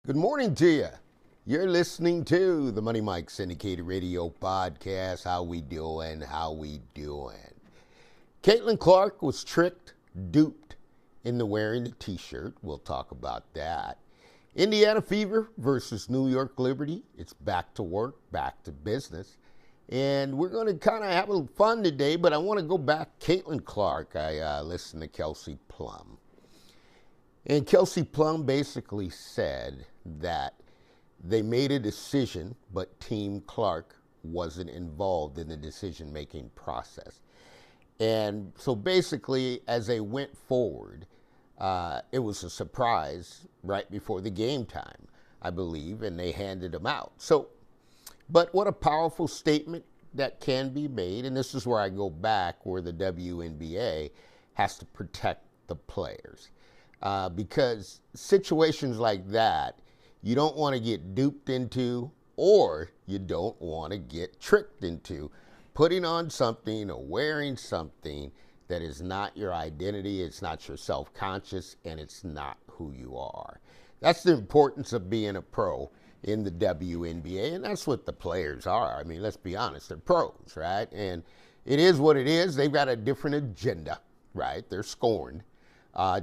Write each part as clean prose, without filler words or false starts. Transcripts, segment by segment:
Good morning to you. You're listening to the Money Mike Syndicated Radio Podcast. How we doing? Caitlin Clark was tricked, duped into wearing the t-shirt. We'll talk about that. Indiana Fever versus New York Liberty. It's back to work, back to business. And we're going to kind of have a little fun today, but I want to go back. Caitlin Clark, I listened to Kelsey Plum. And Kelsey Plum basically said that they made a decision, but Team Clark wasn't involved in the decision-making process. And so basically, as they went forward, it was a surprise right before the game time, I believe, and they handed them out. But what a powerful statement that can be made, and this is where I go back where the WNBA has to protect the players. Because situations like that, you don't want to get duped into, or you don't want to get tricked into putting on something or wearing something that is not your identity, it's not your self-conscious, and it's not who you are. That's the importance of being a pro in the WNBA, and that's what the players are. I mean, let's be honest, they're pros, right? And it is what it is. They've got a different agenda, right? They're scorned.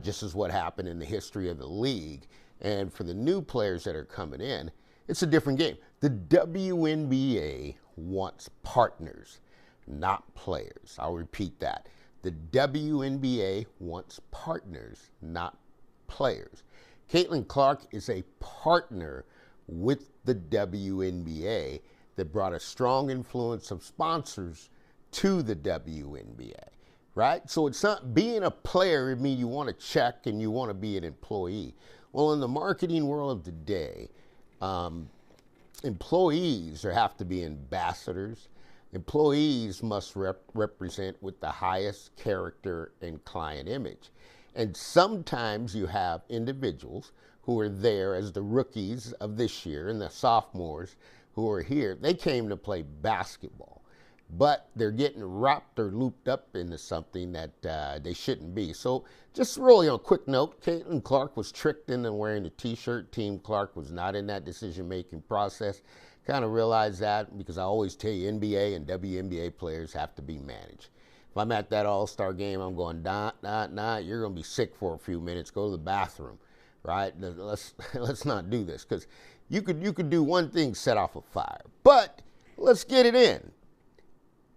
Just as what happened in the history of the league. And for the new players that are coming in, it's a different game. The WNBA wants partners, not players. I'll repeat that. The WNBA wants partners, not players. Caitlin Clark is a partner with the WNBA that brought a strong influence of sponsors to the WNBA. Right? So it's not being a player, it means you want to check and you want to be an employee. Well, in the marketing world of today, employees have to be ambassadors. Employees must represent with the highest character and client image. And sometimes you have individuals who are there as the rookies of this year and the sophomores who are here. They came to play basketball. But they're getting wrapped or looped up into something that they shouldn't be. So just really on a quick note, Caitlin Clark was tricked into wearing a t-shirt. Team Clark was not in that decision-making process. Kind of realized that because I always tell you NBA and WNBA players have to be managed. If I'm at that all-star game, I'm going, nah, you're going to be sick for a few minutes. Go to the bathroom, right? Let's not do this because you could do one thing, set off a fire. But let's get it in.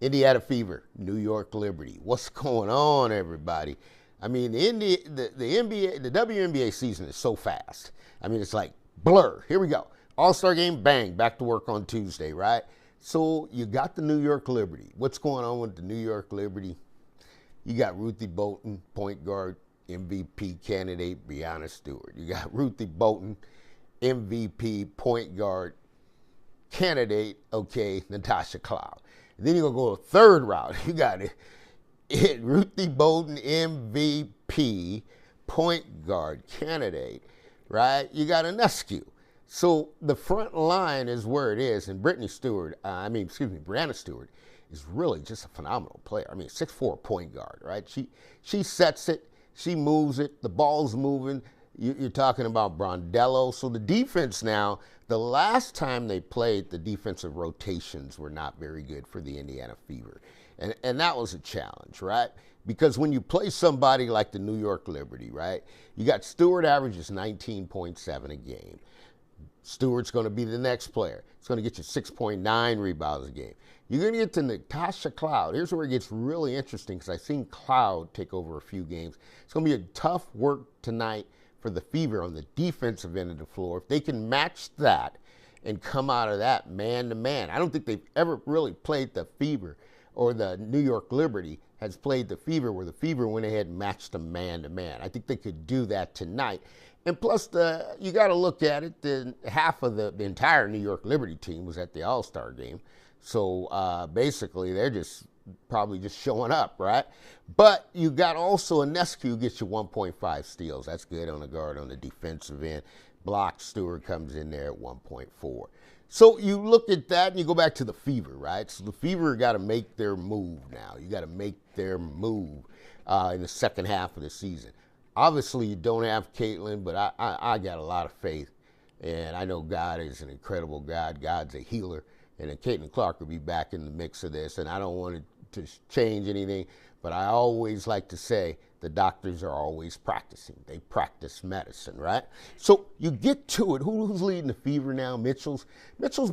Indiana Fever, New York Liberty. What's going on, everybody? I mean, the NBA, the WNBA season is so fast. I mean, it's like blur. Here we go. All-Star game, bang, back to work on Tuesday, right? So you got the New York Liberty. What's going on with the New York Liberty? You got Ruthie Bolton, point guard, MVP candidate, Breanna Stewart. You got Ruthie Bolton, MVP, point guard, candidate, okay, Natasha Cloud. Then you're going to go a third route. You got it. Ruthie Bolton, MVP, point guard candidate, right? You got Anescu. So the front line is where it is. And Breanna Stewart is really just a phenomenal player. I mean, 6'4" point guard, right? She sets it. She moves it. The ball's moving. You're talking about Brondello. So the defense now, the last time they played, the defensive rotations were not very good for the Indiana Fever. And that was a challenge, right? Because when you play somebody like the New York Liberty, right, you got Stewart averages 19.7 a game. Stewart's going to be the next player. It's going to get you 6.9 rebounds a game. You're going to get to Natasha Cloud. Here's where it gets really interesting because I've seen Cloud take over a few games. It's going to be a tough work tonight for the Fever on the defensive end of the floor. If they can match that and come out of that man-to-man. I don't think they've ever really played the Fever, or the New York Liberty has played the Fever where the Fever went ahead and matched them man-to-man. I think they could do that tonight. And plus, you got to look at it, half of the entire New York Liberty team was at the All-Star game. So basically, they're probably just showing up, right? But you got also Anescu gets you 1.5 steals. That's good on the guard on the defensive end. Block Stewart comes in there at 1.4. So you look at that and you go back to the Fever, right? So the Fever got to make their move now. You got to make their move in the second half of the season. Obviously, you don't have Caitlin, but I got a lot of faith And I know God is an incredible God. God's a healer. And then Caitlin Clark will be back in the mix of this. And I don't want to change anything, but I always like to say the doctors are always practicing. They practice medicine, right? So you get to it. Who's leading the Fever now? Mitchell's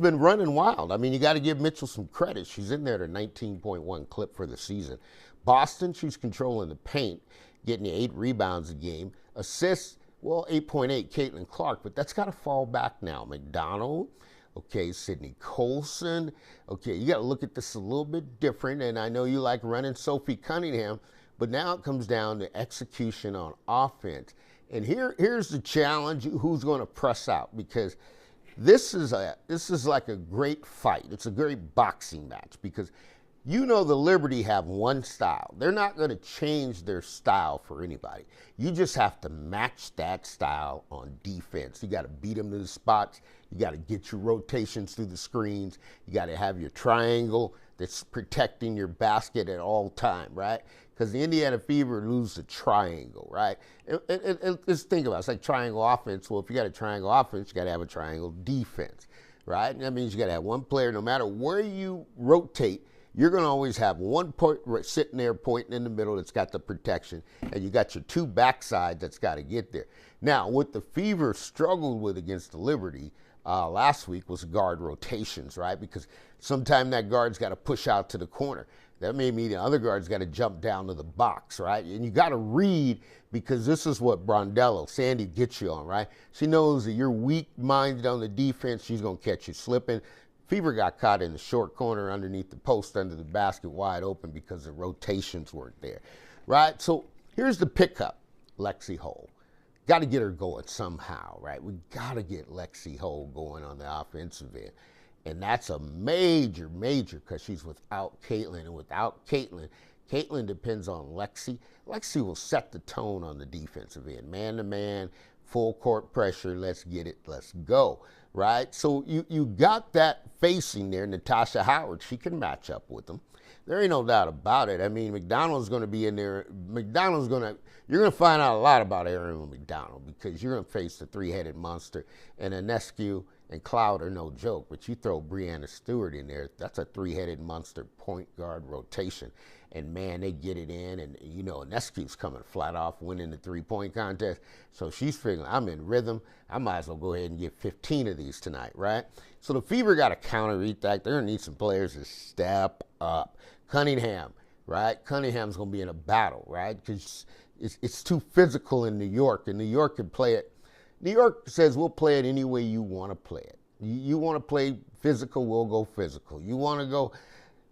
been running wild. I mean, you got to give Mitchell some credit. She's in there at a 19.1 clip for the season. Boston, she's controlling the paint, getting 8 rebounds a game. Assists, well, 8.8, Caitlin Clark, but that's got to fall back now. McDonald, okay, Sydney Colson. Okay, you got to look at this a little bit different, and I know you like running Sophie Cunningham, but now it comes down to execution on offense. And here's the challenge, who's going to press out, because this is like a great fight. It's a great boxing match, because you know the Liberty have one style. They're not going to change their style for anybody. You just have to match that style on defense. You got to beat them to the spots. You got to get your rotations through the screens. You got to have your triangle that's protecting your basket at all time, right? Because the Indiana Fever lose the triangle, right? And just think about it. It's like triangle offense. Well, if you got a triangle offense, you got to have a triangle defense, right? And that means you got to have one player, no matter where you rotate, you're going to always have one point sitting there pointing in the middle that's got the protection, and you got your 2 backsides that's got to get there. Now, what the Fever struggled with against the Liberty last week was guard rotations, right? Because sometimes that guard's got to push out to the corner. That may mean the other guard's got to jump down to the box, right? And you got to read, because this is what Brondello, Sandy, gets you on, right? She knows that you're weak-minded on the defense. She's going to catch you slipping. Fever got caught in the short corner underneath the post under the basket wide open because the rotations weren't there, right? So here's the pickup, Lexi Hull. Got to get her going somehow, right? We got to get Lexi Hull going on the offensive end. And that's a major, because she's without Caitlin. And without Caitlin depends on Lexi. Lexi will set the tone on the defensive end. Man-to-man, full court pressure, let's get it, let's go, right? So you got that facing there. Natasha Howard, she can match up with them. There ain't no doubt about it. I mean, McDonald's going to be in there. You're going to find out a lot about Aaron McDonald, because you're going to face the 3-headed monster. And Ionescu and Cloud are no joke, but you throw Breanna Stewart in there, that's a 3-headed monster point guard rotation. And, man, they get it in, and, you know, Ionescu's coming flat off, winning the 3-point contest. So she's figuring, I'm in rhythm. I might as well go ahead and get 15 of these tonight, right? So the Fever got to counter-eat that. They're going to need some players to step up. Cunningham, right? Cunningham's going to be in a battle, right? Because it's too physical in New York, and New York can play it. New York says, we'll play it any way you want to play it. You want to play physical, we'll go physical. You want to go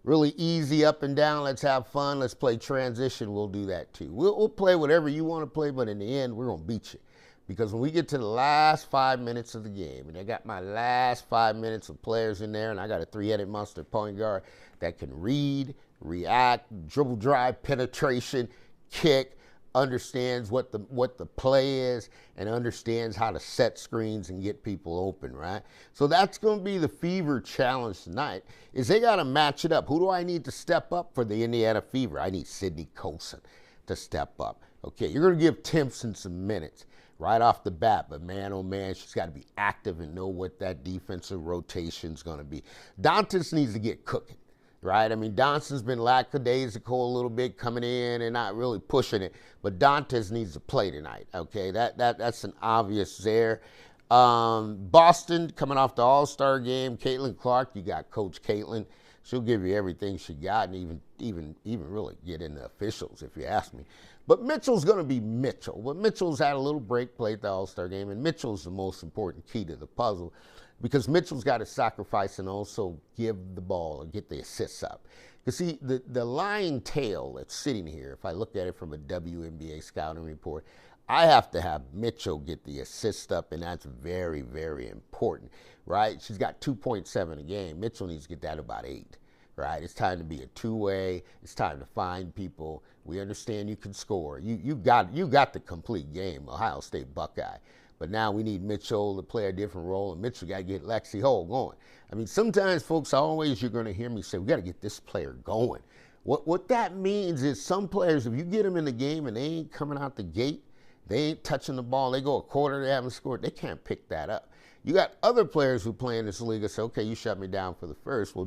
really easy up and down, let's have fun, let's play transition, we'll do that too. We'll play whatever you want to play, but in the end, we're going to beat you. Because when we get to the last 5 minutes of the game, and I got my last 5 minutes of players in there, and I got a 3-headed monster point guard that can read, react, dribble drive, penetration, kick, understands what the play is, and understands how to set screens and get people open, right? So that's going to be the Fever challenge tonight, is they got to match it up. Who do I need to step up for the Indiana Fever? I need Sydney Colson to step up. Okay, you're going to give Timpson some minutes right off the bat, but man, oh man, she's got to be active and know what that defensive rotation is going to be. Dantas needs to get cooking. Right? I mean, Johnson's been lackadaisical a little bit, coming in and not really pushing it. But Dantas needs to play tonight, okay? That's an obvious there. Boston, coming off the All-Star game, Caitlin Clark, you got Coach Caitlin. She'll give you everything she got, and even really get in the officials, if you ask me. But Mitchell's going to be Mitchell. But Mitchell's had a little break, played the All-Star game, and Mitchell's the most important key to the puzzle, because Mitchell's got to sacrifice and also give the ball or get the assists up. Because, see, the lying tail that's sitting here, if I look at it from a WNBA scouting report, I have to have Mitchell get the assist up, and that's very, very important, right? She's got 2.7 a game. Mitchell needs to get that about 8, right? It's time to be a two-way. It's time to find people. We understand you can score. You got the complete game, Ohio State Buckeye. But now we need Mitchell to play a different role, and Mitchell got to get Lexi Hull going. I mean, sometimes, folks, always you're going to hear me say, we got to get this player going. What that means is some players, if you get them in the game and they ain't coming out the gate, they ain't touching the ball, they go a quarter, they haven't scored, they can't pick that up. You got other players who play in this league and say, okay, you shut me down for the first. Well,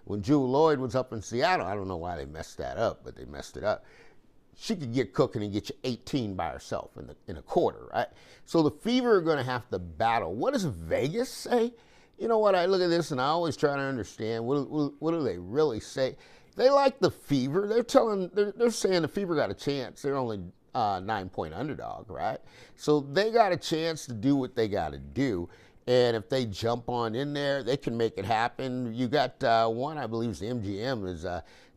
when Jewel Lloyd was up in Seattle, I don't know why they messed that up, but they messed it up. She could get cooking and get you 18 by herself in a quarter, right? So the Fever are going to have to battle. What does Vegas say? You know what? I look at this and I always try to understand what do they really say. They like the Fever. They're saying the Fever got a chance. They're only 9-point underdog, right? So they got a chance to do what they got to do. And if they jump on in there, they can make it happen. You got one, I believe, the MGM is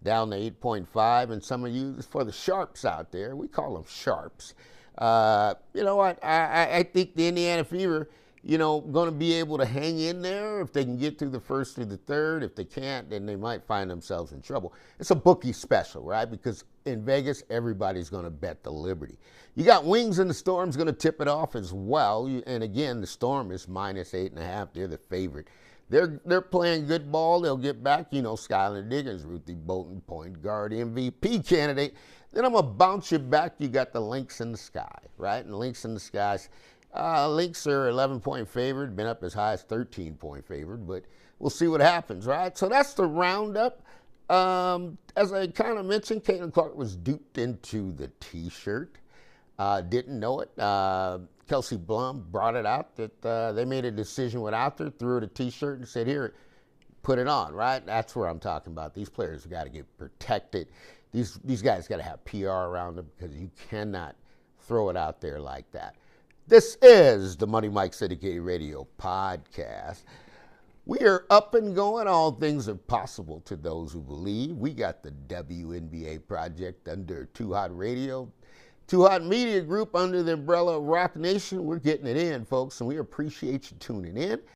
down to 8.5. And some of you, for the sharps out there, we call them sharps. You know what? I think the Indiana Fever, going to be able to hang in there if they can get through the first through the third. If they can't, then they might find themselves in trouble. It's a bookie special, right? Because in Vegas, everybody's going to bet the Liberty. You got Wings and the Storm's going to tip it off as well. And again, the Storm is -8.5. They're the favorite. They're playing good ball. They'll get back. Skylar Diggins, Ruthie Bolton, point guard, MVP candidate. Then I'm going to bounce you back. You got the Lynx in the Sky, right? And Lynx in the Skies. Lynx are 11-point favored, been up as high as 13-point favored, but we'll see what happens, right? So that's the roundup. As I kind of mentioned, Caitlin Clark was duped into the T-shirt. Didn't know it. Kelsey Blum brought it out that they made a decision without her, threw her the T-shirt and said, here, put it on, right? That's where I'm talking about. These players have got to get protected. These guys got to have PR around them because you cannot throw it out there like that. This is the Money Mike Syndicated Radio podcast. We are up and going. All things are possible to those who believe. We got the WNBA project under Too Hot Radio, Too Hot Media Group under the umbrella of Rock Nation. We're getting it in, folks, and we appreciate you tuning in.